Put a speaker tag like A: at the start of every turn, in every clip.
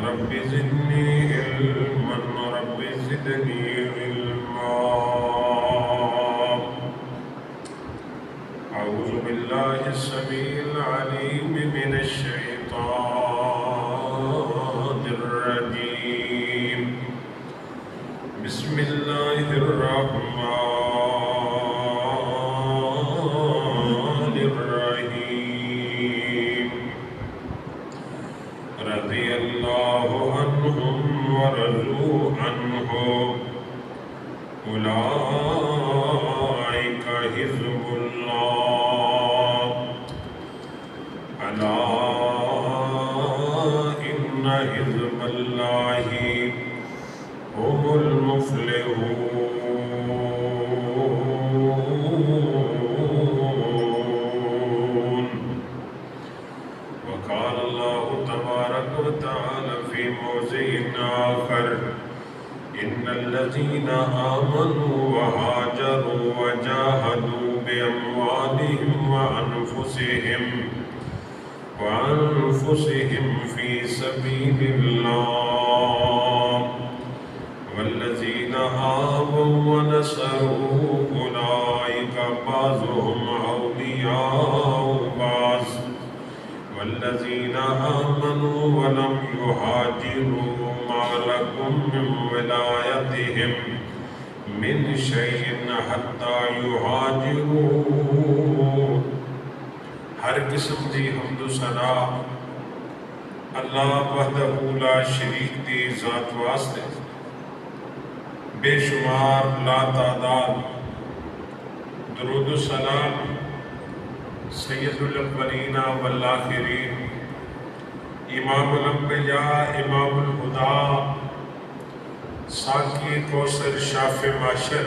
A: رب زدني علما رب زدني علما. أعوذ بالله السميع العليم من الشيطان الرجيم. بسم الله الرحمن الرحيم. رضي الله عنهم ورضوا عنه أولئك حزب الله ألا إن حزب الله هم المفلحون. وقال الله تبارك وتعالى في موضع آخر: إن الذين آمنوا وهاجروا وجاهدوا بأموالهم وأنفسهم في سبيل الله والذين آووا ونصروا أولئك بعضهم أولياء بعض والذين آمنوا ولم يهاجروا ما لكم من ولايتهم من شيء حتى يهاجروا. ہر قسم دی حمد و ثنا اللہ وحدہ لا شریک دی ذات واسطے، بے شمار لا تعداد درود و سلام سید الاولین والآخرین، امام الانبیاء، امام الہدا، ساقی کوثر، شافع معشر،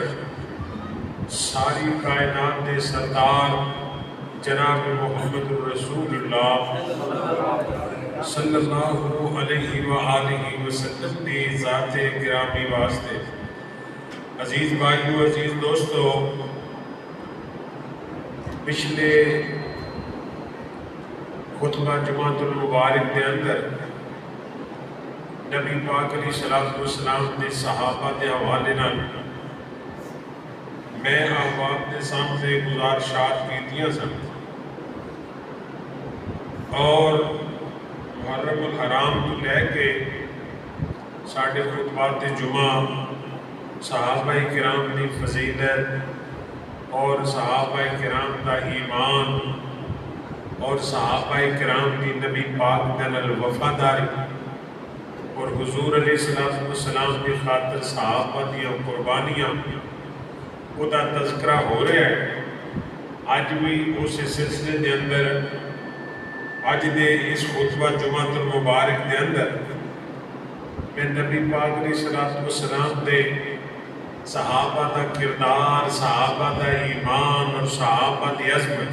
A: ساری کائنات دے سردار جناب محمد الرسول اللہ صلی اللہ علیہ وآلہ وسلم دی ذات گرامی واسطے. عزیز بھائیو، عزیز دوستو، پچھلے خطبہ جمعۃ المبارک کے اندر نبی پاک علیہ السلام دے صحابہ دے حوالے نال میں احباب کے سامنے گزارشات کیتیاں سن، اور محرم الحرام تو لے کے ساڑھے خطبات جمعہ صحابہ کرام دی فضیلت اور صحابہ کرام دا ایمان اور صحابہ کرام دی نبی پاک دل وفاداری اور حضور علیہ السلام کی خاطر صحابہ دیا قربانیاں وہ دا تذکرہ ہو رہا ہے. آج بھی اس سلسلے دے اندر آج دے اس خطبہ جمعہ المبارک دے اندر میں نبی پاک علیہ السلام دے صحابہ دا کردار، صحابہ دا ایمان اور صحابہ دی عظمت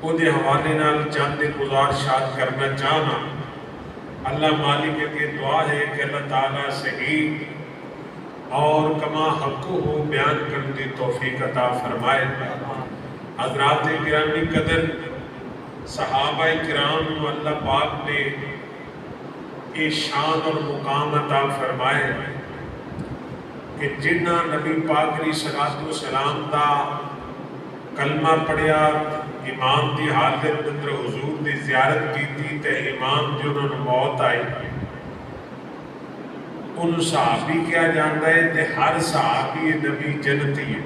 A: وہ دے حوالے نال چاند گزارشات کرنا چاہنا. اللہ مالک کے دعا ہے کہ اللہ تعالیٰ صحیح اور کما حق ہو بیان کرنے دی توفیق عطا فرمائے. حضرات گرامی قدر، صحابہ کرام اللہ پاک نے یہ شان اور مقام عطا فرمائے کہ جنہ نبی پاک علیہ السلام دا کلمہ پڑھیا، امام دی حالت اندر حضور دی زیارت کی تھی تے امام دی انہوں نے موت آئی، ان صحابی کیا جانتا ہے تے ہر صحابی نبی جنتی ہے.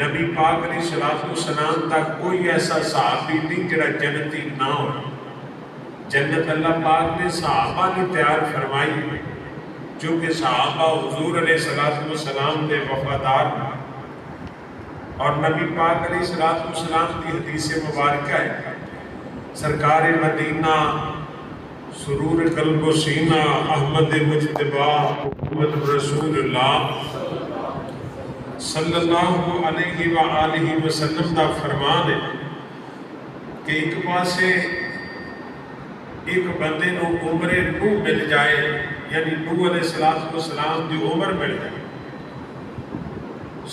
A: نبی پاک علیہ السلام تک کوئی ایسا صحابی نہیں جڑا جنتی نہ ہو. جنت اللہ پاک نے صحابہ نے تیار فرمائی جو کہ صحابہ حضور علیہ السلام دے وفادار، اور نبی پاک علیہ السلام کی حدیث مبارکہ ہے سرکار مدینہ سرور قلب و سینہ احمد مجتبی محمد رسول اللہ صلی اللہ علیہ وآلہ وسلم دا فرمان ہے کہ ایک پاسے ایک بندے نو عمر نو مل جائے، یعنی نو علیہ السلام دی عمر مل جائے،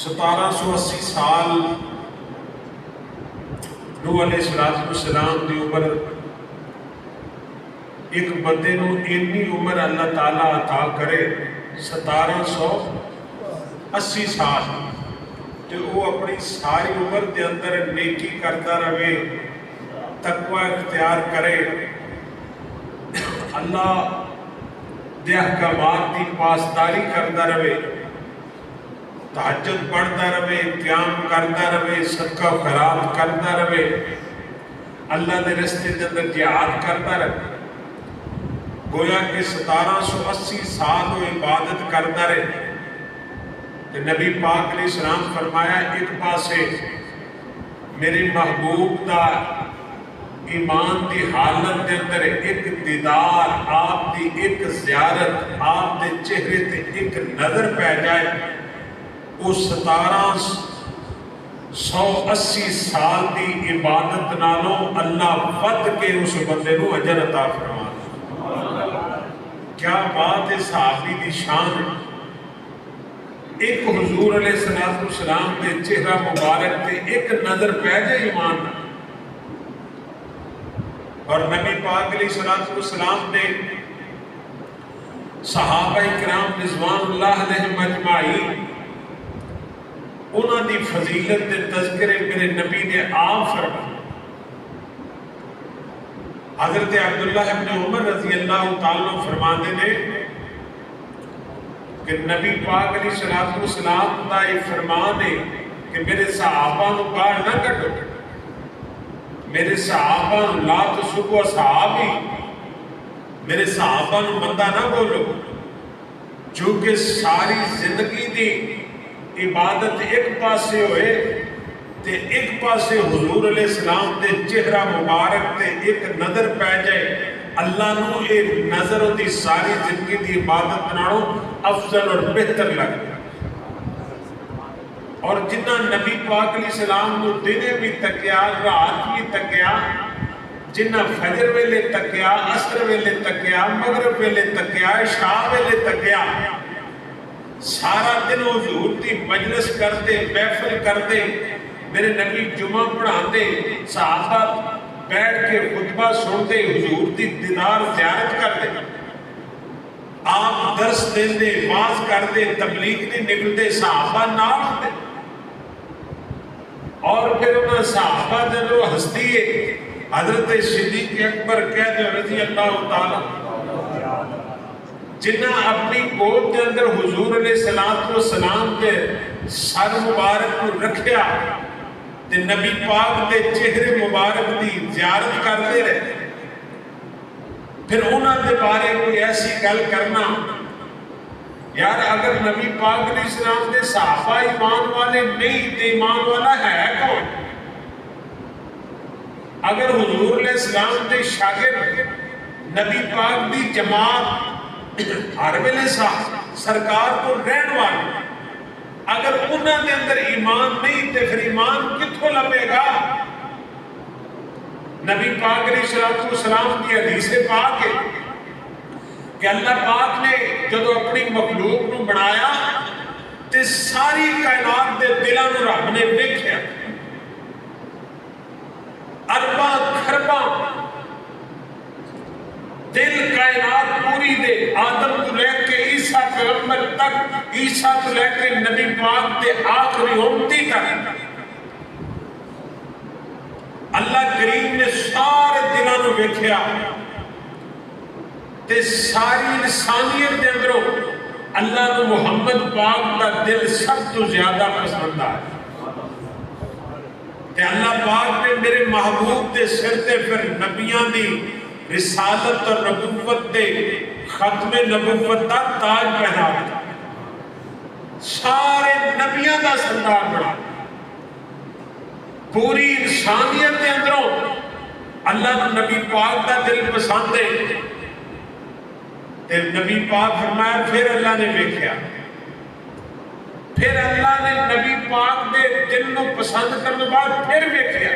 A: 1780 سال نو علیہ السلام دی عمر ایک بندے نو اتنی عمر اللہ تعالیٰ عطا کرے 1780 سال تو وہ اپنی ساری عمر دے اندر نیکی کرتا رہے، تقوی اختیار کرے، اللہ دے احکامات کی پاسداری کرتا رہے، تہجد پڑھتا رہے، قیام کرتا رہے، صدقہ و خیرات کرتا رہے، اللہ دے رستے دے اندر جہاد کرتا رہے، گویا کہ 1780 سال وہ عبادت کرتا رہے۔ تو نبی پاک علیہ السلام فرمایا ایک پاسے میرے محبوب دا ایمان دی حالت دے اندر ایک دیدار، آپ دی ایک زیارت، آپ دے چہرے تے ایک نظر پہ جائے، وہ 1780 سال دی عبادت نالوں اللہ ود کے اس بندے کو اجر عطا فرما۔ کیا بات ہے صحابی دی شان! ایک حضور علیہ السلام دے چہرہ مبارک تے ایک نظر پہ جائے ایمان، اور نبی پاک علیہ السلام نے صحابہ کرام رضوان اللہ علیہم اجمعین انہاں دی فضیلت دے تذکرے میرے نبی نے آپ فرمائے۔ حضرت عبداللہ ابن عمر رضی اللہ تعالیٰ فرماتے نے کہ نبی پاک علیہ السلام دا یہ فرمان ہے کہ میرے صحابہ نو باہر نہ کٹو، میرے صحابہ نو لا تسبوا صحابی، میرے صحابہ نو مندہ نہ بولو، چونکہ ساری زندگی دی عبادت ایک پاسے ہوئے تے ایک پاسے حضور علیہ السلام دے چہرہ مبارک تے ایک نظر پہ جائے، اللہ نو ایک نظر دی ساری زندگی دی عبادت بناؤ افضل اور بہتر لگتا۔ اور جنہ نبی پاک علیہ السلام نو دنے بھی تکیا، رات بھی تکیا، جنہ فجر ویلے تکیا، عصر ویلے تکیا، مغرب ویلے تکیا، عشاء ویلے تکیا، سارا دن حضور دی مجلس کرتے، محفل کرتے، میرے نبی جمعہ پڑھاتے، صحابہ بیٹھ کے خطبہ سنتے، حضور دی دیدار زیارت کرتے، آپ درس دیندے، واز کرتے، تبلیغ نہیں نکلتے، صحابہ نام ہوتے، اور پھر انہاں صحابہ جو ہستی ہے حضرت صدیق اکبر کہتے رضی اللہ تعالیٰ، جنہ اپنی گود کے اندر حضور علیہ السلام کے سر مبارک کو رکھیا تے نبی پاک دے چہرے مبارک دی زیارت کرتے رہے، پھر انہاں دے بارے کوئی ایسی گل کرنا، یار اگر نبی پاک علیہ السلام دے صحابہ ایمان والے نہیں تے ایمان والا ہے کون؟ اگر حضور علیہ السلام دے شاگرد نبی پاک دی جماعت ہر ویلے سرکار کو رہن والے، اگر انہاں دے اندر ایمان نہیں تے پھر ایمان کتھوں لبے گا؟ نبی پاک علیہ السلام کی حدیث پاک ہے کہ اللہ پاک نے جب اپنی مخلوق نو بنایا تے ساری کائنات دے دلاں نو رب نے دیکھیا، ارباں خرباں دل کائنات پوری دے، آدم تو لے کے عیسیٰ پیغمبر تک، عیسیٰ تو لے کے نبی پاک دے آخری امتی تک، اللہ کریم نے سارے دلوں نو ویکھیا تے ساری انسانیت دے اندروں اللہ نو محمد پاک دا دل سب تو زیادہ پسند آیا، تے اللہ پاک نے میرے محبوب دے سر تے پھر نبیاں دی رسالت اور نبوت دے ختم نبوت دا تاج پہنا دیا، سارے نبیاں دا سردار بنا، پوری انسانیت دے اندروں اللہ نے نبی پاک دا دل پسند ہے، تے نبی پاک فرمایا پھر اللہ نے دیکھا، پھر اللہ نے نبی پاک دے دل کو پسند کرنے بعد پھر دیکھا،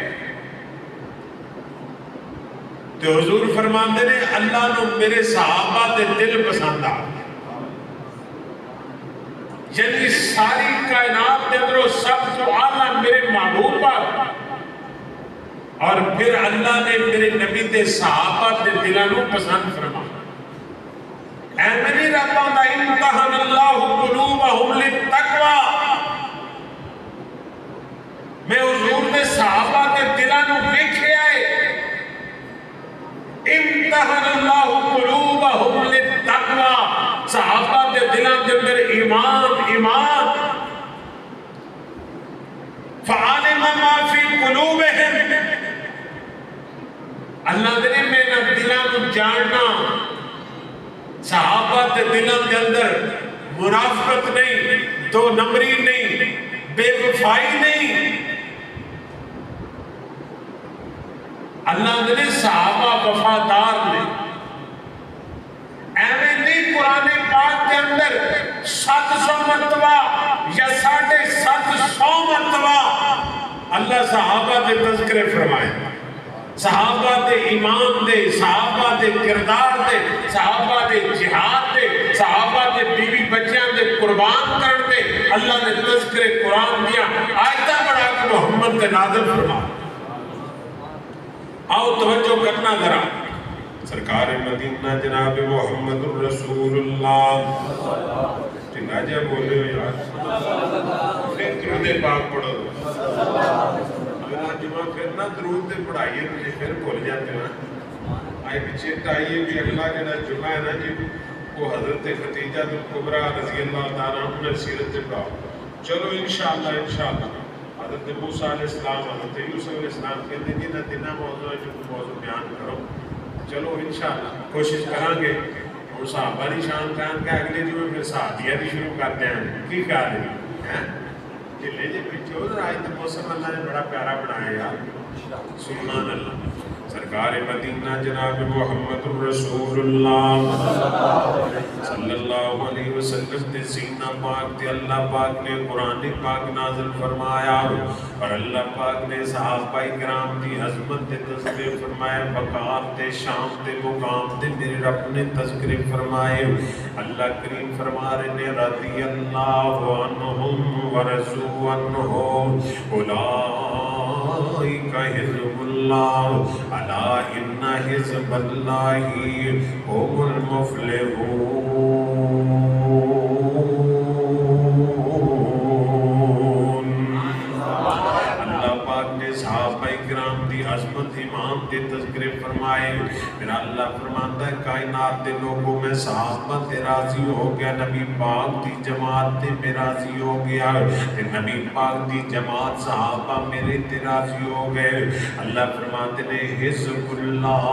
A: تو حضور فرماندے نے اللہ نے میرے صحابہ دے دل پسند آ، یعنی ساری کائنات دے اندروں سب تو اعلیٰ میرے محبوب پاک، اور پھر اللہ نے میرے نبی دے صحابہ دے دلوں نو پسند فرمایا۔ ایمنی رباں دا امتحان اللہ قلوبہم للتقوی، میں حضور دے صحابہ دے دلوں نو ویکھیا ہے، امتحان اللہ قلوبہم للتقوی، صحابہ دے دلوں دے اندر ایمان فعالم ما فی قلوبہم، اللہ نے میں دلوں کو جاننا، صحابہ دے دلوں کے اندر منافقت نہیں، دو نمبری نہیں، بے وفائی نہیں۔ اللہ نے صحابہ وفادار نے، ایویں نہیں قرآن پاک کے اندر 700 مرتبہ یا 750 مرتبہ اللہ صحابہ دے تذکرے فرمائے، صحابہ دے ایمان دے، صحابہ دے کردار دے، صحابہ دے جہاد دے، صحابہ دے بیوی بچیاں دے قربان کرن دے، اللہ نے تذکرے قرآن دیا آیتہ بڑھا کے محمد کے نازل فرما۔ آؤ توجہ کرنا ذرا، سرکار مدینہ جناب محمد الرسول اللہ، جناجہ بولے ہو یار، پھر درود پاک پڑھو، جمعہ پھر نہ درود پڑھائیے مجھے پھر بھول جاتے ہیں۔ آئے پیچھے آئیے بھی اگلا جڑا جمعہ ہے نا جی، وہ حضرت خدیجہ الکبریٰ رضی اللہ تعالیٰ عنہ سیرت سے پڑھاؤ۔ چلو انشاءاللہ حضرت موسیٰ علیہ السلام، حضرت یوسف علیہ السلام کہتے ہیں جی نہ دینا موضوع ہے جو موضوع بیان کرو، چلو انشاءاللہ کوشش کریں گے۔ اور صحابہ دی شان بیان کا اگلے جو پھر صحابیہ دی شروع کرتے ہیں، کی کہا رہی جی لے جی پیچھے ہو ذرا، آج تو موسم اللہ نے بڑا پیارا بنایا یار، سبحان اللہ۔ سرکار مدینہ جناب محمد الرسول اللہ صلی اللہ علیہ وسلم تے سینہ پاک تے اللہ پاک نے قرآن پاک نازل فرمایا، اور اللہ پاک نے صحابہ کرام دی عظمت تے تذکرے فرمائے، وقار تے شان تے مقام تے میرے رب نے تذکرے فرمائے۔ اللہ کریم فرما رہے نے رضی اللہ عنہم ورضوا عنہ اولئک حزب اللہ الا ان حزب اللہ هم المفلحون۔ اللہ پاک نے صحابہ کرام دی عظمت ایمان دے تذکرے فرمائے۔ میرا اللہ فرماتا ہے کائنات دے لوگوں میں صحابہ تے راضی ہو گیا، نبی پاک دی جماعت تے میں راضی ہو گیا، نبی پاک دی جماعت صحابہ میرے تے راضی ہو گئے۔ اللہ فرماتے نے حزب اللہ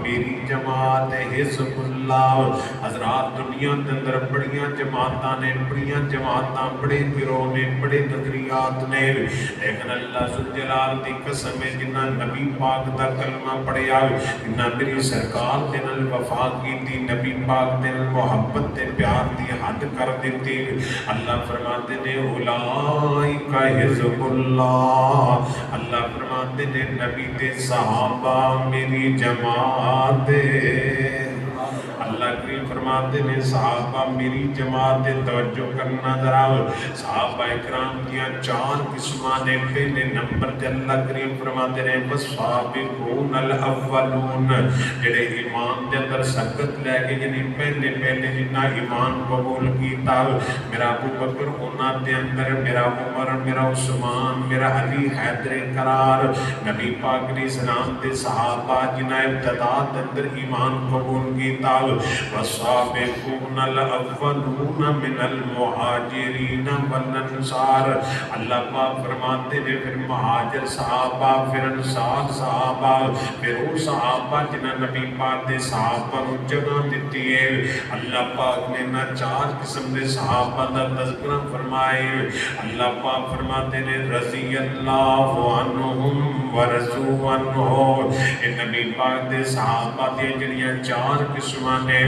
A: میری جماعت ہے، حزب اللہ۔ حضرات دنیا کے اندر بڑیاں جماعتاں نے، بڑیاں جماعتاں، بڑے گروہ نے، بڑے نظریات نے، لیکن اللہ ذوالجلال دی قسم ہے جنہ نبی پاک دا کلمہ پڑھیا، جنہ میری سرکار دے نال وفا کیتی، نبی پاک دے نال محبت تے پیار دی حد کر دیتی، اللہ فرماتے نے اولئک حزب اللہ۔ اللہ فرماتے نے نبی تے صحابہ میری جماعت ہے۔ اللہ کریم فرماتے نے صحابہ میری جماعت، توجہ کرنا ذرا، صحابہ اکرام کیا 4 قسمہ نے۔ پہلے نمبر تے اللہ کریم فرماتے نے والسابقون الاولون، جڑے ایمان دے اندر سبقت لے کے یعنی پہلے جنہ ایمان قبول کیتا، میرا ابو بکر ہونا دے اندر، میرا عمر، میرا عثمان، میرا علی حیدر قرار، نبی پاک علیہ السلام دے صحابہ جنہ ابتدا دے اندر ایمان قبول کیتا، والسابقون الاولون من المہاجرین والانصار۔ اللہ پاک فرماتے ہیں پھر مہاجر صحابہ، پھر انصار صحابہ، پھر وہ صحابہ جنہ نبی پاک دے صحابہ کو جگہ دیتی ہے۔ اللہ پاک نے نہ 4 قسم دے صحابہ دا تذکرہ فرمائے۔ اللہ پاک فرماتے ہیں رضی اللہ عنہم ورضوا عنہ، اے نبی پاک دے صحابہ دے جڑیاں 4 قسمہ نے،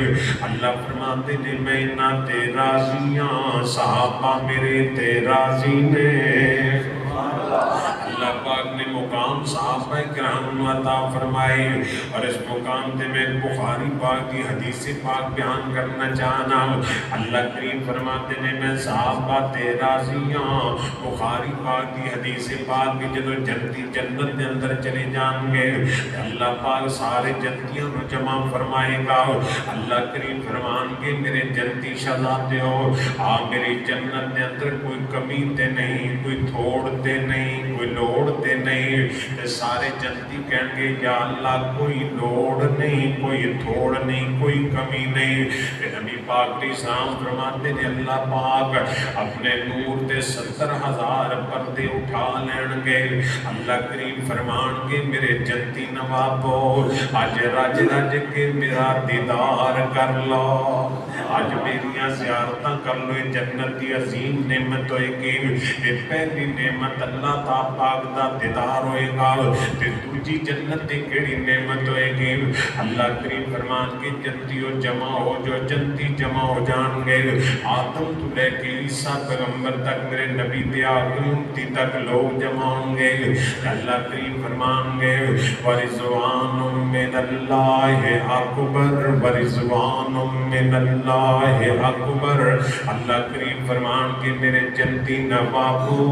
A: اللہ فرماتے نے میں نہ تے راضیاں، صحابہ میرے تے راضی نے۔ اللہ پاک نے مقام صحابہ کرام عطا فرمائے۔ اور اس مقام تے میں بخاری پاک کی حدیث پاک بیان کرنا چاہنا۔ اللہ کریم فرماتے ہیں میں صحابہ تے راضیاں، بخاری پاک کی حدیث پاک کی جدو جنتی جنت دے اندر چلے جان گے، اللہ پاک سارے جنتیوں کو جمع فرمائے گا۔ اللہ کریم فرمان کے میرے جنتی شہزادے ہو، میری جنت دے اندر کوئی کمی تے نہیں، کوئی تھوڑ تے نہیں، کوئی لوڑ تے نہیں۔ سارے جنتی کہیں گے یا اللہ کوئی لوڑ نہیں، کوئی تھوڑ نہیں، کوئی کمی نہیں۔ نبی پاک علیہ السلام فرماتے ہیں اللہ پاک اپنے نور تے 70,000 پردے اٹھا لین گے۔ اللہ کریم فرمان کے میرے جنتی نوابو آج رج رج کے میرا دیدار کر لو، آج میریاں زیارتاں کر لو۔ جنت کی عظیم نعمت ہوئے گی، پہلی نعمت اللہ تا پاک دا دیدار ہوئے گا۔ دوجی جنت کی کیڑی نعمت ہوئے گی؟ اللہ کریم فرمان کے جنتیوں جمع ہو، جو جنتی جمع ہو جان گے، آدم تو لے کے عیسیٰ پیغمبر تک میرے نبی دے آخری امتی تک لوگ جمع ہوں گے۔ اللہ کریم فرمان گے ورضوان من اللہ اکبر، ورضوان من اللہ اکبر۔ اللہ کریم فرمان کے میرے جنتی نوابو،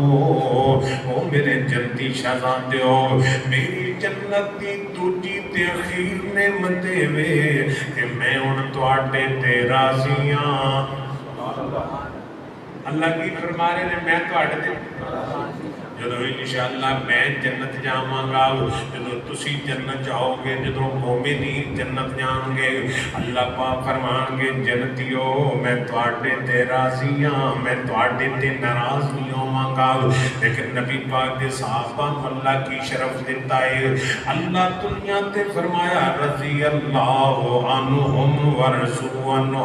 A: او میرے جنتی شہزادے ہو، میری جنت دی دوجی تے اخیر نعمتیں وے کہ میں ان تواڈے تے راضیاں۔ اللہ کی فرما رہے ہیں میں تواڈے تے جدو انشاءاللہ میں جنت جاواں گا، جدو تسی جنت جاؤ گے، جدو مومنین جنت جان گے، اللہ پاک فرمان گے جنتیو میں تواڈے تے راضیاں، میں تواڈے تے ناراض نہیں ہوواں گا۔ لیکن نبی پاک دے صحابہ اللہ کی شرف دیتا ہے، اللہ دنیا تے فرمایا رضی اللہ عنہم ورضوا عنہ۔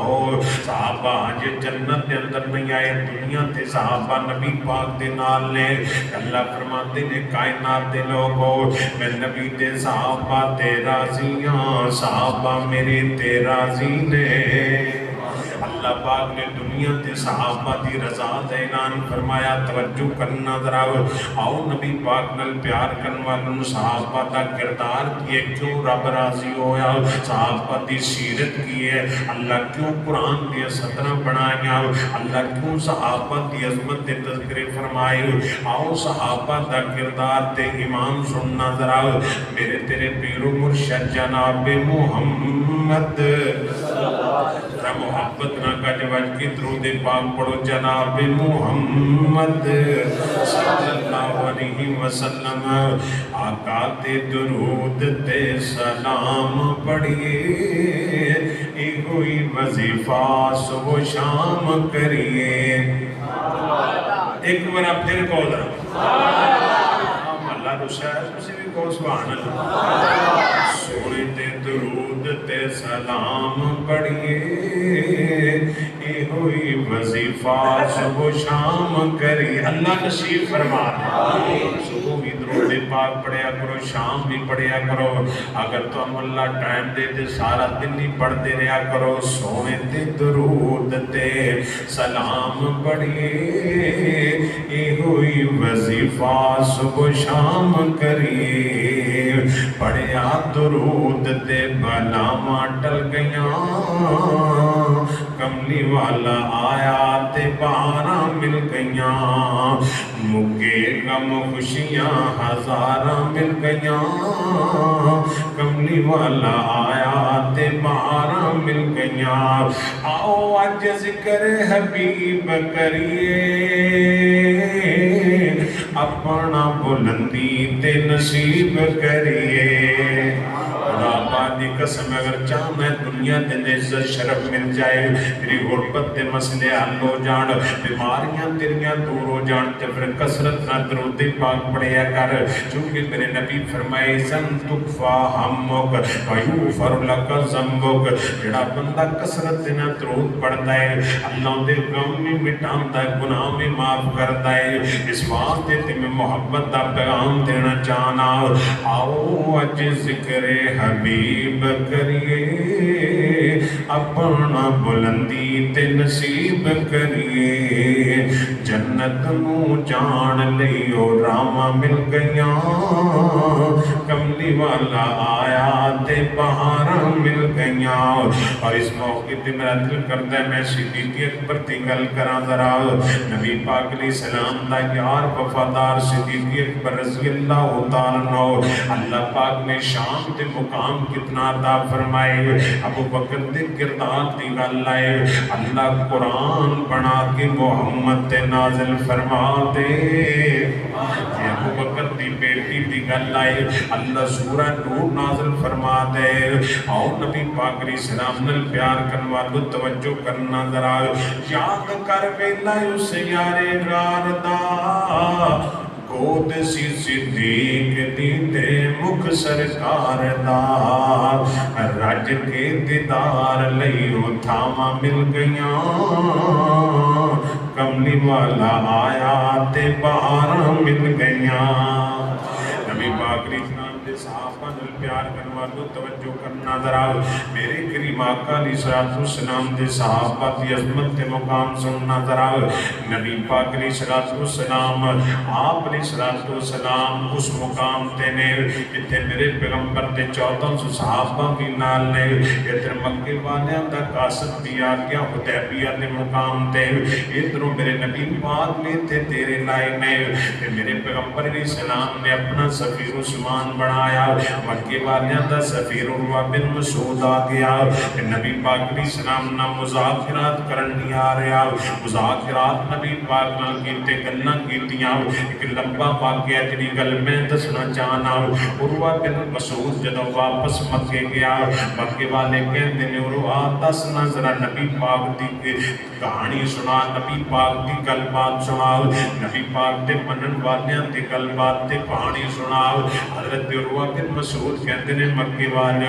A: صحابہ آج جنت دے اندر نہیں آئے، دنیا تے صحابہ نبی پاک دے نال نے۔ اللہ فرماتے ہیں کائنات دے لوگو میں نبی دے صحابہ تے راضیاں، صحابہ میرے تے راضی نے۔ اللہ پاک نے دنیا تے صحابہ دی رضا دا اعلان فرمایا۔ توجہ کرنا ذرا، آؤ نبی پاک نال پیار کرن والوں صحابہ دا کردار کیے، کیوں رب راضی ہویا، صحابہ دی سیرت کی ہے، اللہ کیوں قرآن دی سطرہ بنایا، اللہ کیوں صحابہ دی عظمت دے تذکرے فرمائے۔ آؤ صحابہ دا کردار تے امام سننا ذرا، میرے تیرے پیر و مرشد جناب محمد محبت نہ کجوج کی درود پاک پڑھو جناب محمد صلی اللہ علیہ وسلم۔ آقا تے درود تے سلام پڑھئے، ایک ہوئی وظیفہ صبح و شام کریے۔ ایک بار پھر کہو اللہ رسول سے بھی کہو سبحان اللہ۔ سونے تے درود تے سلام پڑھئے، اے ہوئی وظیفہ صبح و شام کری۔ اللہ نصیب فرما صبح بھی درود پاک پڑھیا کرو، شام بھی پڑھیا کرو، اگر تم اللہ ٹائم دے تے سارا دن ہی پڑھتے رہا کرو۔ سونے تے درود تے سلام پڑھئے، اے ہوئی وظیفہ صبح و شام کریے۔ پڑھیا درود تے بلاواں ٹل گیاں، کملی والا آیا تے بہاراں مل گیاں، مکے غم خوشیاں ہزاراں مل گیاں، کملی والا آیا تے بہاراں مل گیاں۔ آؤ آج ذکر حبیب کریے، اپنا بلندی تے نصیب کریے۔ خدا پاک دی قسم اگر چاہنا ہے دنیا دے عزت شرف مل جائے، تیری غربت دے مسئلے حل ہو جان، بیماریاں تیریاں دور ہو جان، تے پھر کثرت نہ درود پاک پڑھیا کر، چونکہ میرے نبی فرمائے سن تکفا ہمک ویغفر لک ذنبک۔ جڑا بندہ کثرت نہ درود پڑھتا ہے اللہ دے غم میں مٹاندا ہے، گناہ میں معاف کرتا ہے۔ اس واسطے تے میں محبت دا پیغام دینا چاہنا، آؤ اج ذکر حبیب کریے،
B: اپنا بلندی تے نصیب کریے جنت نو جان لئیو راما مل گیاں کملی والا آیا تے بہاراں مل گیاں اور اس موقع تے میرا دل کرتا ہے میں صدیق اکبر تی گل کراں ذرا نبی پاک علیہ السلام دا یار وفادار صدیق اکبر رضی اللہ تعالیٰ عنہ اللہ پاک نے شان تے مقام کتنا عطا فرمائے ابو بکر دے کردار دی گل آئے اللہ قرآن بنا کے محمد تے نازل فرما دے ابو بکر دی بیٹی دی گل آئے اللہ سورہ نور نازل فرما دے اور نبی پاک علیہ السلام نل پیار کرن والو توجہ کرنا ذرا یاد کر ویلا اس یارے غار دا گود سی صدیق دیتے مکھ سرکار دا رج کے دیدار لئیو تھاما مل گیاں کملی والا آیا تے بہاراں مل گیاں نبی پاک علیہ السلام دے صحابہ نل پیار کرن والو توجہ کرنا ذرا میرے کریم آقا علیہ السلام دے صحابہ دی عظمت تے مقام سننا ذرا نبی پاک علیہ السلام آپ علیہ السلام اس مقام تے نے اتنے میرے پیغمبر تے 1400 صحابہ کی نال نے اتنے مکے والیاں دا قاصد دیا گیا حدیبیہ دے مقام تے ادھروں میرے نبی پاک نے تے تیرے لائے نے میرے پیغمبر علیہ السلام نے اپنا سفیر عثمان بنایا مکے والیاں دا سفیر عروہ بن مسعود آ گیا نبی پاک علیہ السلام نہ مذاکرات کرنی آ رہا مذاکرات نبی پاک نہ کیتے گلنا کیتیاں ایک لمبا واقعہ جنی گل میں دسنا چاہنا عروہ بن مسعود جدو واپس مکے گیا مکے والے کہندے نے عروہ دسنا ذرا نبی پاک دی کہانی سنا نبی پاک دی گل بات سنا نبی پاک دے منن والیاں دی گل بات تے کہانی سنا حضرت عروہ بن مسعود کہتے ہیں مکے والے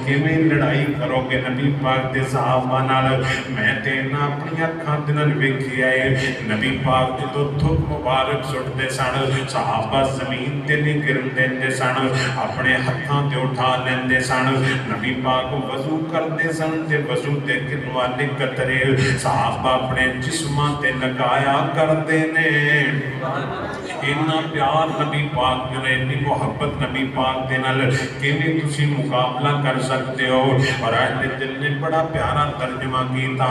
B: کہ میں لڑائی کرو گے نبی پاک دے صحابہ نال میں تینا اپنی اکھاں دنال ویکھی آئے نبی پاک دے تو تھک مبارک سٹ دے سن صحابہ زمین تے نہیں گرن دے سن اپنے ہتھاں تے اٹھا لین دے سن نبی پاک وضو کر دے سن تے وضو تے گرن والے قطرے صحابہ اپنے جسماں تے لگایا کر دے نے اتنا پیار نبی پاک نے اتنی محبت نبی پاک دے نال کہ بھی تسی مقابلہ کر سکتے ہو اور اہل دل نے بڑا پیارا ترجمہ کیتا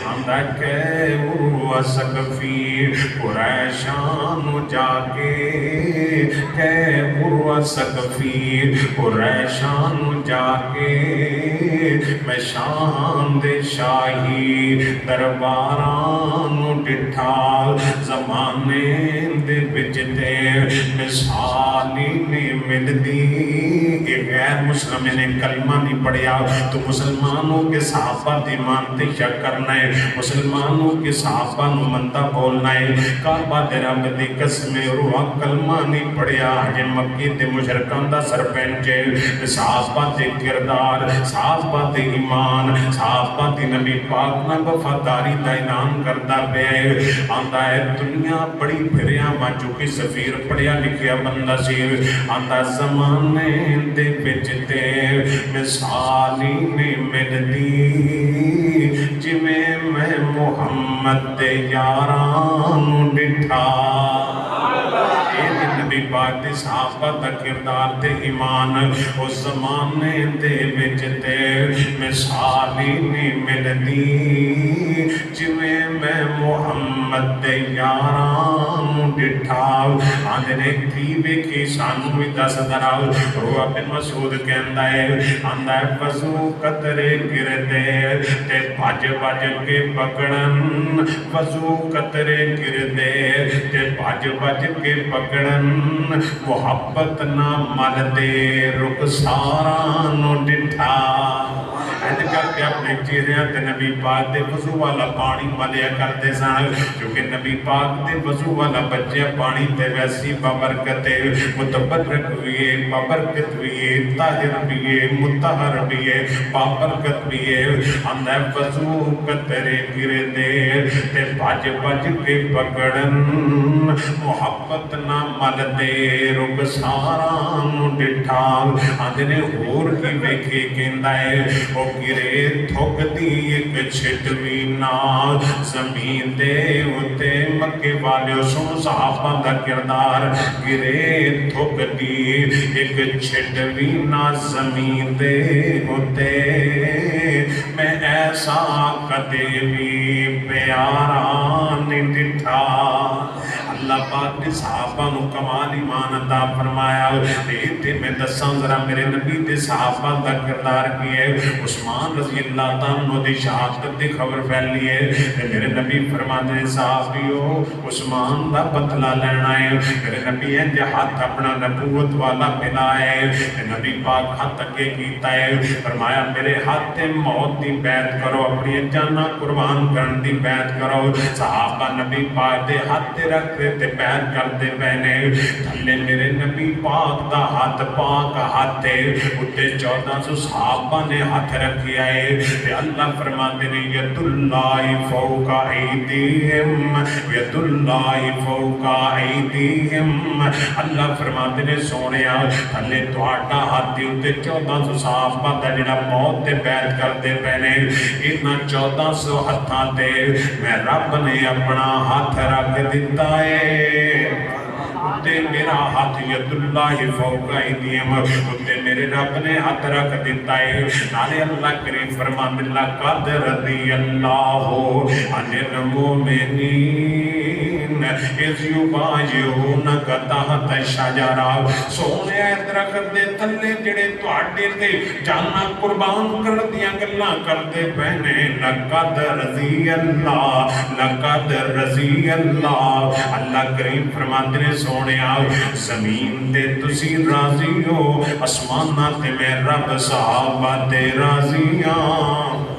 B: آندہ کہ عروہ سقفی قریشان جا کے کہ عروہ سقفی قریشان جا کے میں شان دے شاہی درباران ڈٹھا زمانے دے بجتے مثالی نہیں ملتی ایک غیر مسلم نے کلمہ نہیں پڑھیا تو مسلمانوں کے صحابہ دی مانتے شک کرنا ہے مسلمانوں کے صحابہ نو مندہ بولنا ہے کعبہ دے رب دی قسم عروہ کلمہ نہیں پڑھیا یہ مکی دے مشرکان دا سرپنچے صحابہ دے کردار صحابہ دے ایمان صحابہ دی نبی پاک نہ وفاداری دا اعلان کردا پیا آندا ہے دنیا بڑی پھریاں وا چکی سفیر پڑھیا لکھیا بندہ سیر آندا زمانے دے وچ تے مثالی نہیں ملدی جویں میں محمد دے یاراں نو ڈٹھا نبی پاک دے صحابہ دا کردار تے ایمان اس زمانے دے وچ تے مثالی نہیں ملدی جویں میں محمد دے یاراں ڈٹھا آندے نے تھی ویکھی سانو بھی دس درا عروہ بن مسعود کہندا ہے آندا ہے وضو قطرے گردے تے بھج بھج کے پکڑن وضو قطرے گردے تے بھج بھج کے پکڑن محبت نہ مل دے رخساراں نو ڈٹھا ایسے کر کے اپنے چہرے تے نبی پاک دے وضو والا پانی ملیا کرتے سن کیونکہ نبی پاک دے وضو والا بچے پانی تے ویسی بابرکت متبرک ہوئے بابرکت ہوئے طاہر بھی متحر بھی بابرکت بھی اندہ وضو قطرے گرے دے تے بھج بھج کے پکڑن محبت نہ مل دے رک ساراں ڈٹھا آندے نے ہور کی ویکھے کہندا ہے او گرے تھوک دی ایک چھٹ بھی نہ زمین دے اتے مکے والے سن صحابہ دا کردار گرے تھوک دی ایک چھٹ بھی نہ زمین دے اتے میں ایسا کدے بھی پیارا نہیں ڈٹھا اللہ پاک نے صحابہ نو کمال ایمان عطا فرمایا تے میں دساں ذرا میرے نبی دے صحابہ دا کردار کی ہے عثمان رضی اللہ تعالیٰ عنہ دی شہادت دی خبر پھیلی ہے تے میرے نبی فرماتے ہیں صحابیو عثمان دا بدلہ لینا ہے میرے نبی ہے کہ ہاتھ اپنا نبوت والا پھیلائے تے نبی پاک ہاتھ اگے کیتا ہے فرمایا میرے ہاتھ موت دی بیعت کرو اپنی جانا قربان کرن دی بیعت کرو صحابہ نبی پاک دے ہاتھ رکھ تے بیعت کرتے پہنے تھلے میرے نبی پاک دا ہاتھ پاک ہاتھ اتے 1400 صحابہ نے ہاتھ رکھیا ہے تے اللہ فرماتے ہیں ید اللہ فوق ایدیہم ید اللہ فوق ایدیہم اللہ فرماتے ہیں سونیا تھلے تہاڈا ہاتھ اتے 1400 صحابہ دا جڑا موت تے بیعت کرتے پہنے انہاں 1400 ہاتھاں تے میں رب نے اپنا ہاتھ رکھ دیتا ہے اتے میرا ہاتھ ید اللہ فوق ایدیہم اتے میرے رب نے ہاتھ رکھ دیتا ہے نالے اللہ کریم فرمان اللہ قد رضی اللہ عن المؤمنین اذ یبایعونک تحت الشجرہ سونے درخت دے تھلے جڑے تواڈے تے جانا قربان کر دیاں گلاں کردے پہنے لقد رضی اللہ اللہ کریم فرماتے ہیں سونے آؤ زمین تے تسی راضی ہو اسمانہ تے میں رب صحابہ تے راضیاں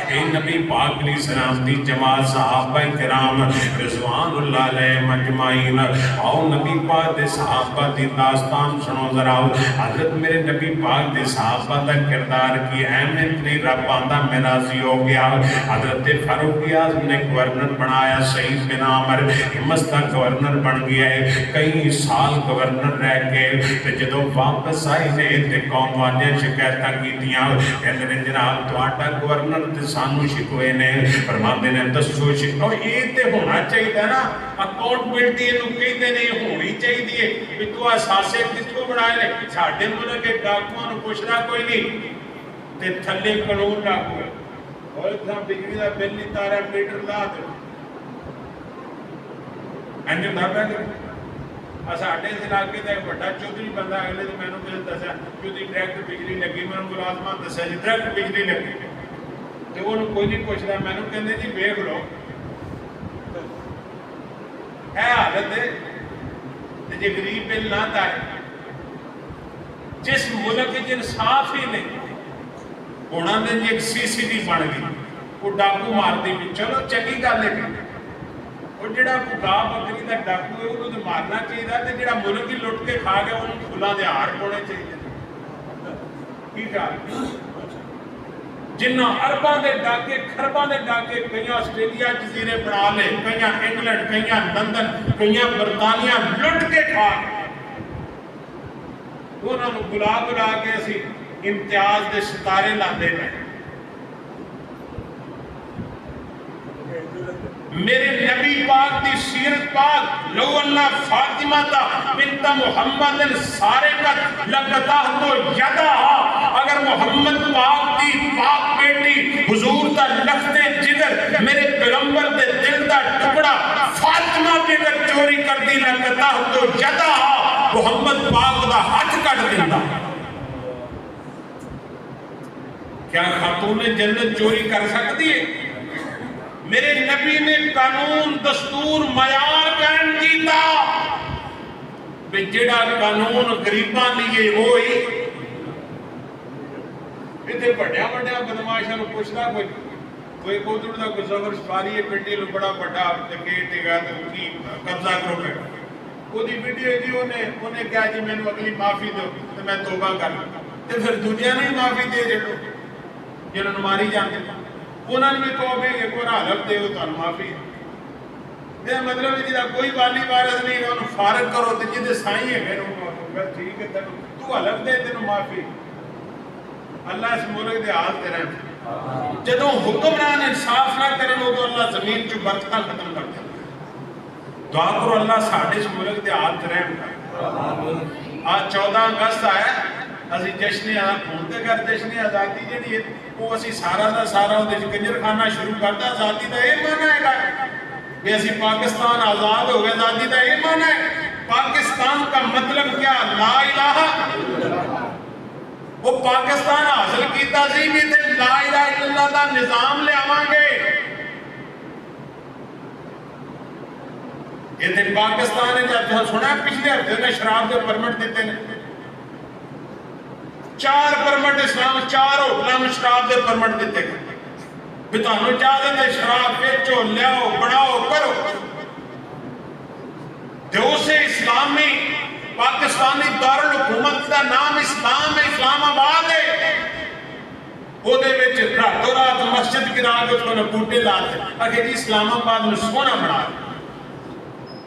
B: اے نبی پاک علیہ السلام دی جماعت صحابہ کرام رضوان اللہ علیہ مجمعین آؤ نبی پاک دے صحابہ دی داستان سنو ذرا حضرت میرے نبی پاک دے صحابہ دا کردار کی اہمیت نہیں رب آندہ میں راضی ہو گیا حضرت فاروق اعظم نے گورنر بنایا سعید بن عامر ہمت دا گورنر بن گیا ہے کئی سال گورنر رہ گئے تے جدوں واپس آئے نے تے قوم والیاں شکایتاں کیتیاں کہندے نے جناب تہاڈا گورنر تے سانو شکوے نے فرماندے نے دسو اور یہ تے ہونا چاہیے نا اکاؤنٹبلٹی نو کہندے نے ہونی چاہیے کہ تو اساسے کتھوں بنائے نے ساڈے ملک کے ڈاکواں نو پوچھنا کوئی نہیں تے تھلے قانون لاگو ہے اور اتنا بجلی دا بل نہیں تارا میٹر لا دے انجو دا پہ کر ساڈے علاقے دا ایک بڑا چودھری بندہ اگلے دن میں نے دسیا چودھری ڈائریکٹ بجلی لگی میں نے ملازمہ دسیا جی ڈائریکٹ بجلی لگی تے وہ کوئی نہیں پوچھ رہا میں نے کہنے جی ویکھ لو ہے حالت ہے تے جے غریب بل نہ تارے جس ملک وچ انصاف ہی نہیں ہونا نے ایک سی سی ٹی بن گئی وہ ڈاکو مار دی چلو چنگی گل ہے اور جڑا گاہ بکری دا ڈاکو ہے انہوں نے مارنا چاہیے تے جڑا ملک ہی لٹ کے کھا گیا انہوں پھلاں دے ہار پانے چاہیے کی خیال جنہ ارباں دے ڈاکے خرباں دے ڈاکے کئی آسٹریلیا جزیرے بنا لے کئی انگلینڈ کئی لندن کئی برطانیہ لٹ کے کھا انہوں نے بلا بلا کے اسی امتیاز دے ستارے لاندے ہیں میرے نبی پاک دی سیرت پاک لو اللہ فاطمہ تا بنت محمد سارقت لگتا تو یدا اگر محمد پاک دی پاک بیٹی حضور تا لخت جگر میرے پیغمبر دے دل دا ٹکڑا فاطمہ کے اگر چوری کر دی لگتا تو یدا محمد پاک دا ہاتھ کٹ دیندا کیا خاتون جنت چوری کر سکتی ہے میرے نبی نے قانون دستور معیار قائم کیتا بے جڑا قانون غریباں لیے ہوئی اتنے بڑیا بڑیا بدماشاں نو پوچھدا کوئی کوتڑ دا کوئی زبر سپاری ہے پنڈی لو بڑا بڑا ٹکیٹ ہے تے کی قبضہ کرو پہ اودی ویڈیو جی اونے کہا جی مینوں اگلی معافی دو تے میں توبہ کر لوں تے پھر دنیا نے معافی دے جڑو جنہاں نوں ماری جاندے انہوں نے بھی توبے کہ کوئی حالت دے ہو تو معافی ہے مطلب ہے جیدہ کوئی والی وارث نہیں انہوں فارغ کرو تو جیدے سائیں ہے میرے ٹھیک ہے تو حالت دے تینوں معافی اللہ اس ملک دے حال دے رہے جدوں حکمران انصاف نہ کرن ادو اللہ زمین چ برکتاں ختم کر دے. دعا کرو اللہ ساڈے اس ملک دے ہاتھ رحم کر. آج 14 اگست آیا اسی جشن خون تے کر جشن آزادی جہی ہے وہ اسی سارا دا سارا کنجر خانہ شروع کرتا. آزادی دا یہ معنی ہے کہ اسی پاکستان آزاد ہو گئے. آزادی دا یہ معنی ہے پاکستان کا مطلب کیا؟ لا الہ. وہ پاکستان حاصل کیتا سی بھی تے لا الہ الا اللہ دا نظام لے آواں گے. یہ تے پاکستان ہے جب سنا پچھلے ہفتے میں شراب کے پرمٹ دیتے ہیں 4 پرمٹ اسلام 4 ہوٹلاں میں شراب کے پرمٹ دیتے ہیں بھی تانوں اجازت ہے شراب بیچو لیاؤ بڑھاؤ کرو. تے اسے اسلامی پاکستانی دارالحکومت کا نام اسلام ہے اسلام آباد ہے. وہ دے وچ راتوں رات مسجد گرا کے اس کو بوٹے لاتے اگے جی اسلام آباد میں سونا بنا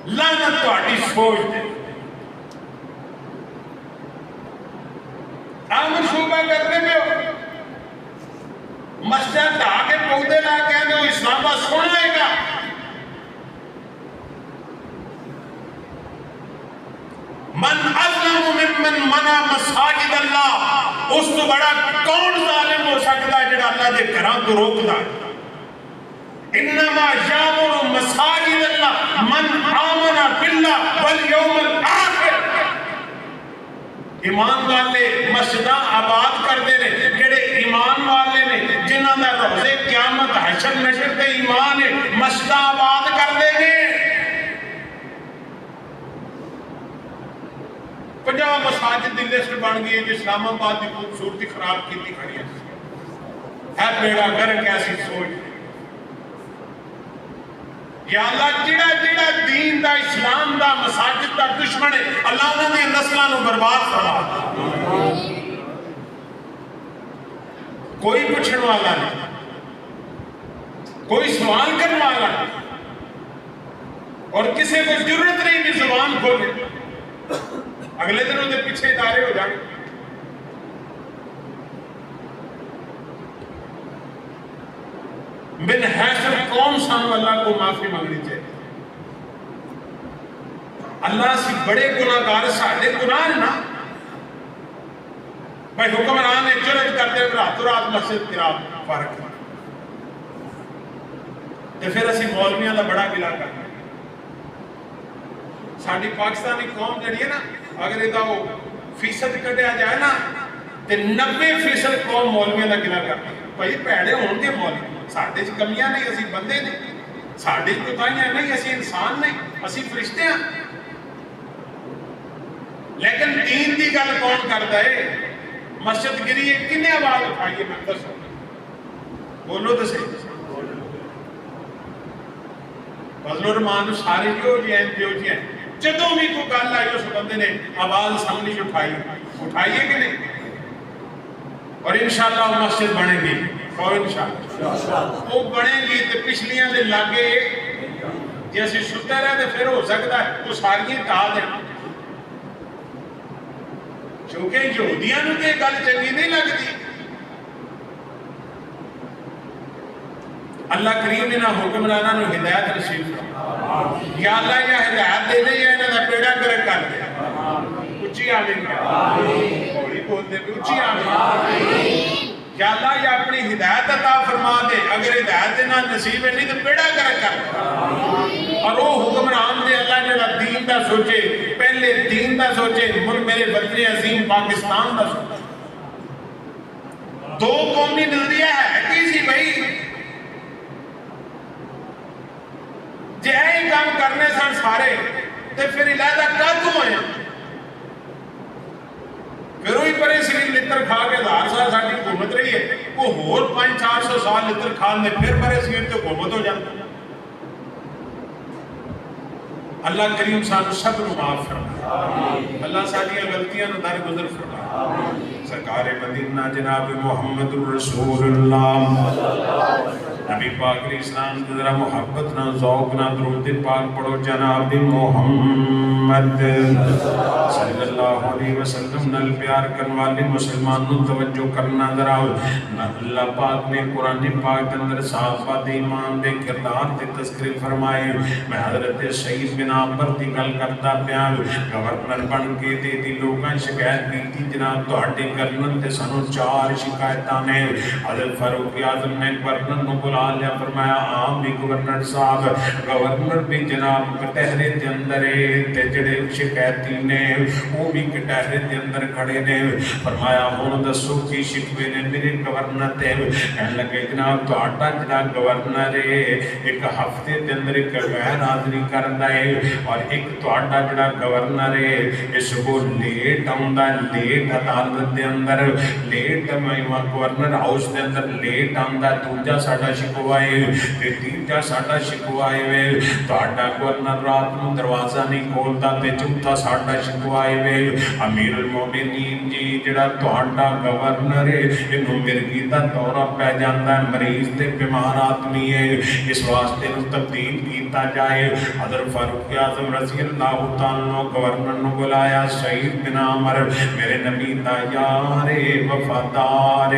B: لعنت تہاڈی سوچ تے. آپ منصوبہ کرتے پے مسجد ڈھا کے پودے لا کے آدھے اسلام آباد سونا ہے گا. من اظلم ممن منع مساجد اللہ. اس تو بڑا کون ظالم ہو سکتا ہے جڑا اللہ دے گھراں تو روکدا ہے. انما یامر مساجد اللہ من آمن باللہ والیوم الآخر. ایمان والے مسجداں آباد کردے نے جڑے ایمان والے نے جنہاں دا روزے قیامت حشر نشر تے ایمان ہے مسجداں آباد کردے نے. 50 مساجد دی لسٹ بن گئی ہے اسلام آباد کی خوبصورتی خراب کیتی کھڑی ہے بیڑا گرک ایسی سوچ. یا اللہ جڑا جڑا دین دا اسلام دا مساجد دا دشمن ہے اللہ انہاں دی نسلاں نو برباد فرما. کوئی پوچھن والا نہیں کوئی سوال کرنے والا نہیں اور کسی کو ضرورت نہیں بھی زبان کھولے. اگلے دن وہ پیچھے ادارے ہو جائیں. من حیث قوم سانو اللہ کو معافی مانگنی چاہیے. اللہ سے بڑے گناہگار ساڈے گناہ نا بھائی حکمران نے جرت کرتے راتوں رات مسجد گرا فرق تے پھر اسی مولویاں دا بڑا گلا کرنا. ساری پاکستانی قوم جڑی ہے نا اگر یہ وہ فیصد کٹیا جائے نا تو 90% قوم مولویاں دا گلا کرتی ہے. بھائی پیڑے ہون گے مولوی ساڈے چ کمیاں نہیں اسی بندے نے ساڈے چ کوتاہیاں نہیں اسی انسان نہیں اسی فرشتے ہیں. لیکن دین دی گل کون کرتا ہے؟ مسجد گری ہے کنے آواز اٹھائیے میں دسو بولو تو صحیح. فضل الرحمان سارے جو جی ہیں جدوں بھی کوئی گل آئی اس بندے نے آواز سامنے اٹھائیے کہ نہیں. اور انشاءاللہ وہ مسجد بنے گی اور انشاءاللہ وہ بنے گی تو پچھلیاں دے لاگے جی اسی ستے رہے تو پھر ہو سکتا ہے وہ ساری ٹا دیں. چونکہ یہودیاں نو تے گل چنگی نہیں لگتی. اللہ کریم نے حکمراناں نو ہدایت نصیب فرما. یا اللہ یہ ہدایت دے دے یا انہاں دا بیڑا گرک کر دے. اچھی آمین ہولی بولتے بھی اچھی آمین. یا اللہ یہ اپنی ہدایت عطا فرما دے. اگر ہدایت دینا نصیب ہے نہیں تو بیڑا گرک کر دے. اور وہ حکمران دے اللہ جڑا دین دا سوچے پہلے دین دا سوچے ملک میرے وطن عظیم پاکستان دا سوچے. دو قومی نظریہ ہے کسی بھائی جی اے کام کرنے سن سارے تو پھر علیحدہ کد ہوئے پھر وہی پرے سرین لتر کھا کے 1000 سال ساری حکومت رہی ہے وہ ہور 500-400 سال لتر کھان دے پھر پرے سرین تے حکومت ہو جاتا. اللہ کریم سانو سب نو معاف فرمائے. اللہ ساری غلطیاں نو درگزر فرمائے. سرکار مدینہ جناب محمد الرسول اللہ نبی پاک علیہ السلام کی ذرا محبت نہ ذوق نہ درود پاک پڑھو جناب محمد صلی اللہ علیہ وسلم نال پیار کرنے والے مسلمانوں توجہ کرنا ذرا اللہ پاک نے قرآن پاک کے اندر صحابہ دے ایمان دے کردار دے تذکرے فرمائے. میں حضرت سعید بن عامر دی گل کرتا پیا گورنر بن کے دی لوگاں شکایت کی جناب تہاڈے گورنر تے سانوں 4 شکایتاں نے. حضرت فاروق اعظم نے گورنر نو بلا لیا فرمایا عام بھی گورنر صاحب گورنر بھی جناب کٹہرے دے اندر تے جڑے شکایتی نے وہ بھی کٹہرے دے اندر کھڑے نے. فرمایا ہن دسو کی شکوے نے میرے گورنر تے. کہنے لگے جناب تہاڈا جڑا گورنر ہے ایک ہفتے دے اندر ایک غیر حاضری کردا ہے اور ایک تہاڈا جڑا گورنر ہے اس کو لیٹ آندا لیٹ عدالت دے اندر لیٹ گورنر ہاؤس دے اندر لیٹ آندا. دوجا ساڈا شکوا ہے تے تیجا ساڈا شکوا ہے تہاڈا گورنر رات نوں دروازہ نہیں کھولدا تے چوتھا ساڈا شکوا ہے امیر المومنین جی جڑا تہاڈا گورنر ہے اینوں مرگی دا دورہ پہ جاندا ہے مریض تے بیمار آدمی ہے اس واسطے نوں تبدیل کیتا جائے. حضرت فاروق اعظم رضی اللہ تعالیٰ عنہ گورنر نو بلایا سعید بن عامر میرے نبی دا یار وفادار.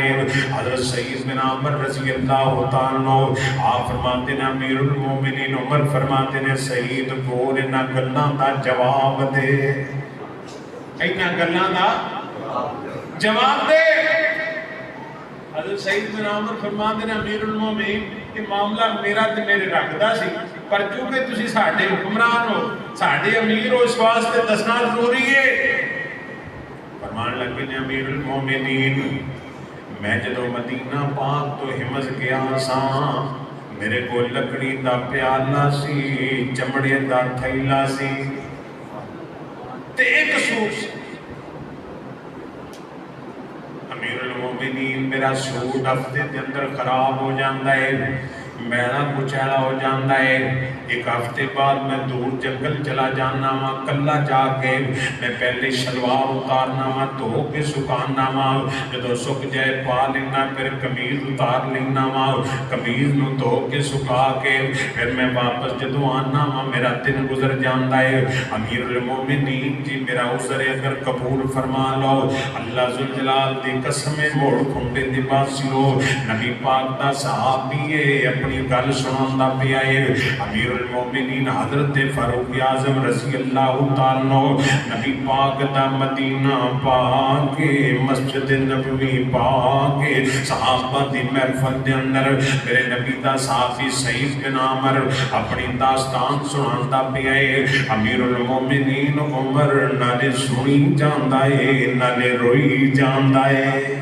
B: حضرت سعید بن عامر رضی اللہ تعالیٰ عنہ آپ فرماتے ہیں امیر المومنین عمر فرماتے ہیں سعید بول انہاں گلاں دا جواب دے انہاں گلاں دا جواب دے. حضرت سعید بن عامر فرماتے ہیں امیر المومنین کہ معاملہ میرا تے میرے رب دا سی پر چونکہ تسی ساڈے حکمران ہو ساڈے امیر ہو اس واسطے دسنا ضروری ہے. فرمان لگے نے امیر المومنین میں جدو مدینہ پاک تو حمص گیا ساں میرے کو لکڑی دا پیالہ سی چمڑے دا تھیلا سی تے ایک سوٹ سی. امیر المومنین میرا سوٹ ہفتے دے اندر خراب ہو جاندہ ہے میرا کچھڑا ہو جاندہ ہے. ایک ہفتے بعد میں دور جنگل چلا جانا ماں کلا جا کے میں پہلے شلوار اتارنا ماں دھو کے سکھانا ماں جدو سکھ جائے پا لینا پھر قمیض اتار لینا ماں قمیض نو دھو کے سکھا کے پھر میں واپس جدو آنا ماں میرا دن گزر جاندہ ہے. امیر المومنین جی میرا عذر اگر قبول فرما لو اللہ ذوالجلال دی قسم موڑ کھنڈے دی باسی لو نبی پاک دا صحابی ہے اپنی گل سناندہ پہ آئے. امیر المومنین حضرت فاروق اعظم رضی اللہ تعالیٰ نبی پاک دا مدینہ پاک مسجد نبوی پاک صحابہ دی محفل دے اندر میرے نبی دا صحابی سعید بن عامر اپنی داستان سناندہ پہ آئے. امیر المومنین عمر نالے سنی جاندہ ہے نالے روئی جاندہ ہے.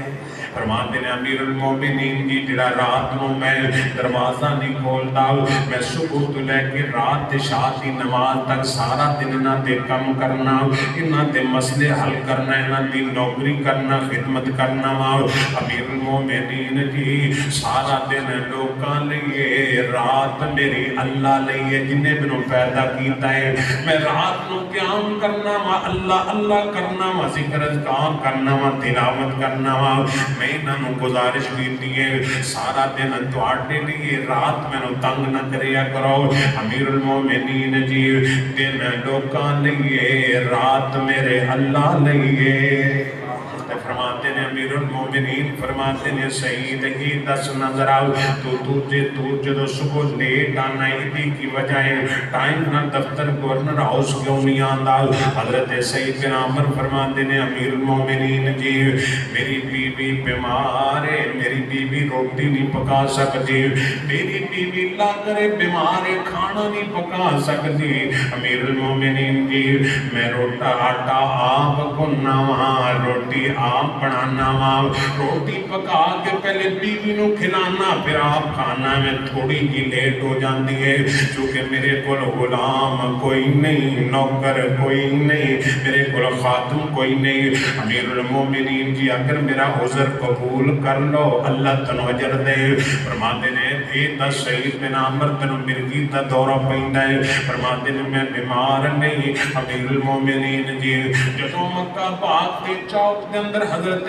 B: فرماتے ہیں امیر المومنین جی جڑا رات نو میں دروازہ نہیں کھولتا میں صبح تو لے کے رات شادی نماز تک سارا دن انہاں دے کم کرنا انہاں دے مسئلے حل کرنا انہاں دی نوکری کرنا خدمت کرنا. امیر المومنین جی سارا دن لوکاں لئے رات میری اللہ لئے جنہیں منوں پیدا کیتا ہے میں رات نو قیام کرنا اللہ اللہ کرنا ذکر اذکار کرنا تلاوت کرنا. میں انہوں گزارش کی ہے سارا دن تواڈے لیے رات میں تنگ نہ کریا کرو. امیر المومنین جی دن لوکاں لئے رات میرے اللہ لئے. فرماتے ہیں امیر المومنین فرماتے ہیں سعید ہی دس نظر آؤ تو جدو صبح لیٹ آنا ہی کی وجہ ہے ٹائم نہ دفتر گورنر ہاؤس کیوں نہیں آندا. حضرت سعید بن عامر فرماتے ہیں امیر المومنین جی میری بیوی بیمار ہے میری بیوی روٹی نہیں پکا سکتی میری بیوی لاغر بیمار ہے کھانا نہیں پکا سکتی. امیر المومنین جی میں روٹا آٹا آپ گننا وہاں روٹی آپ بنانا وہاں روٹی پکا کے پہلے بیوی نو کھلانا پھر آپ کھانا میں تھوڑی ہی لیٹ ہو جاندی ہے چونکہ میرے کو غلام کوئی نہیں نوکر کوئی نہیں میرے کو خاتم کوئی نہیں. امیر المومنین جی اگر میرا عذر قبول کر لو اللہ تنو اجر دے. فرماتے ہیں اے تا سعید بن عامر تنو مرگی تا دورہ پہندا ہے. فرماتے ہیں میں بیمار نہیں. امیر المومنین جی جدو مکہ پاک کے چوک دے اندر حضرت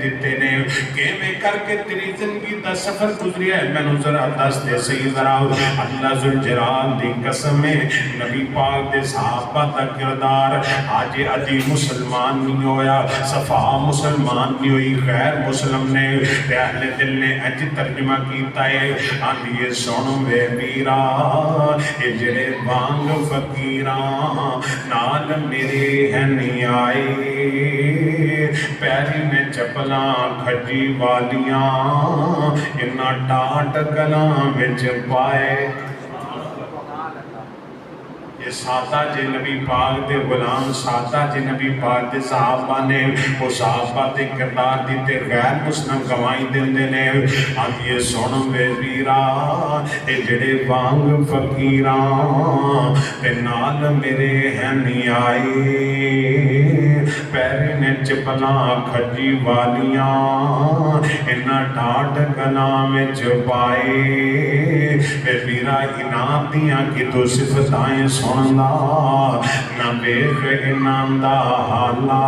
B: دیتے نے کیویں کر کے تیری زندگی دا سفر گزریا ہے مینوں ذرا دس دے صحیح ذرا اللہ ذوالجلال دی قسم ہے نبی پاک دے صحابہ دا کردار آج ادھی مسلمان نہیں ہویا صفا مسلمان نہیں ہوئی غیر مسلم نے تے اہل دل نے اج ترجمہ کیتا ہے آندی سن وے ویرا اے جڑے وانگ فقیراں نال میرے ہیں نہیں آئے پیری میں چپلاں کھجی والیاں انہاں ٹاٹ گلاں وچ پائے یہ سادہ جے نبی پاک دے غلام سادہ جے نبی پاک دے صحابہ نے وہ صحابہ دے کردار دیتے غیر مسلم گواہی دندے نے آدھی سن وے ویرا اے جڑے وانگ فقیراں تے نال میرے ہیں نہیں آئے پیرے نے چپلاں کھجی والیاں انہاں ٹاٹ گلاں وچ پائے اے ویرا انہاں دیاں کی تو صفتائیں سننا نہ بیخ انام دا حالا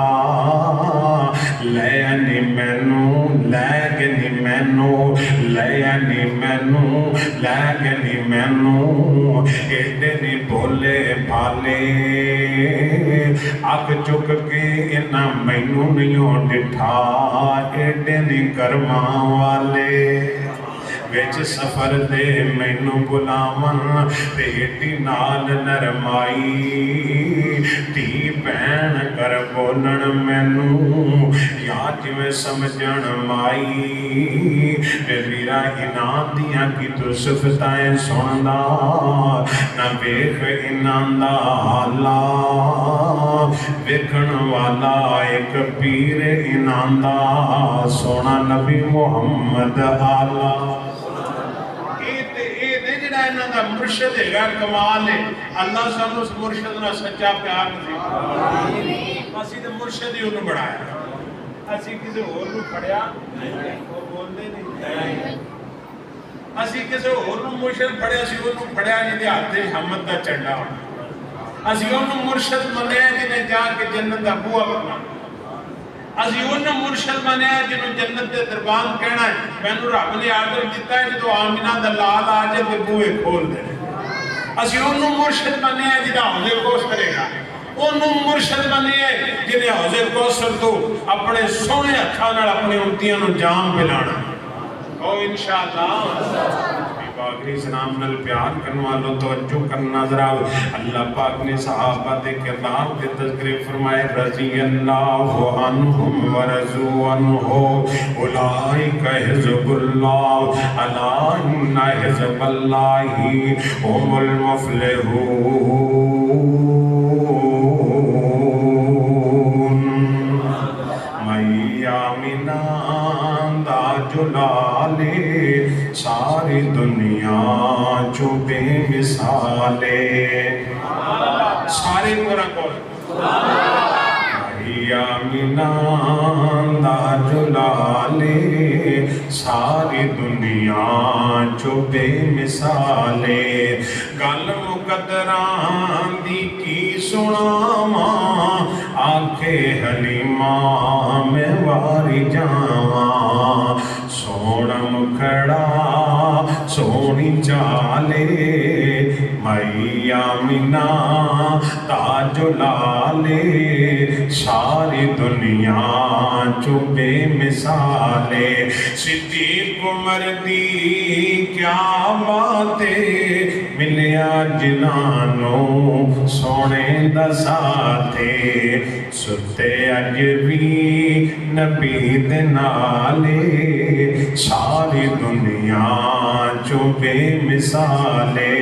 B: لے انی مینو لے گنی مینو لے انی مینو لے گنی مینو ایڈے نی بولے پالے اک چک کے انہ مینو نہیں ڈٹھا ایڈے نی کرماں والے ویچ سفر دے مینو بلاون پیٹی نال نرمائی تی پین کر بولن مینو یا جویں سمجھن مائی ویرا انام دیاں کی تو صفتائیں سندا نہ بیخ انام دا حالا ویکھن والا ایک پیر انام دا سونا نبی محمد آلہ مرشد ہے گا کمال ہے اللہ سانو اس مرشد نہ سچا پیار نصیب اسی تے مرشد ہی انہوں بڑھایا اسی کسی اور نو پڑھیا وہ بول دے نہیں اسی کسی اور نو مرشد پڑھیا اسی انہوں پڑھیا جنہیں آتے حمد دا چڑھا اسی انہوں مرشد منیا جنہیں جا کے جنت دا بوا بنا اسی انہوں مرشد منیا جنہوں جنت دے دربان کہنا ہے میں نے رب نے آدر دیتا ہے جو آمینہ دا لال آجے دے بوئے کھول دے اسی انہوں مرشد منیا جنہیں حوضے کوس کرے گا انہوں مرشد منیا جنہیں حوضے کوسر تو اپنے سونے اکھانر اپنے امتیاں نو جام پلانا او انشاءاللہ پاکری سلام نل پیار کرنوالو توجہ کرنا ذرا اللہ پاک نے صحابہ دے کردار دے تذکرے فرمائے رضی اللہ عنہم ورضو عنہ اولئک حزب اللہ الا ان حزب اللہ هم المفلحون میامنان دا جلالے ساری دنیا جو بے مثالے سارے قرآن کو میامنان دا جلالے ساری دنیا جو بے مثالے گل مقدران دی کی سناواں آنکھے حلیمہ میں واری جاواں سونا مکھڑا سونی چالے مئی آمینہ تاج لالے ساری دنیا جو بے مثالے صدیق عمر دی کیا باتیں ملیا جنانوں سونے دا ساتھے ستے اج بھی نبی دے نالے ساری دنیا جو بے مثالے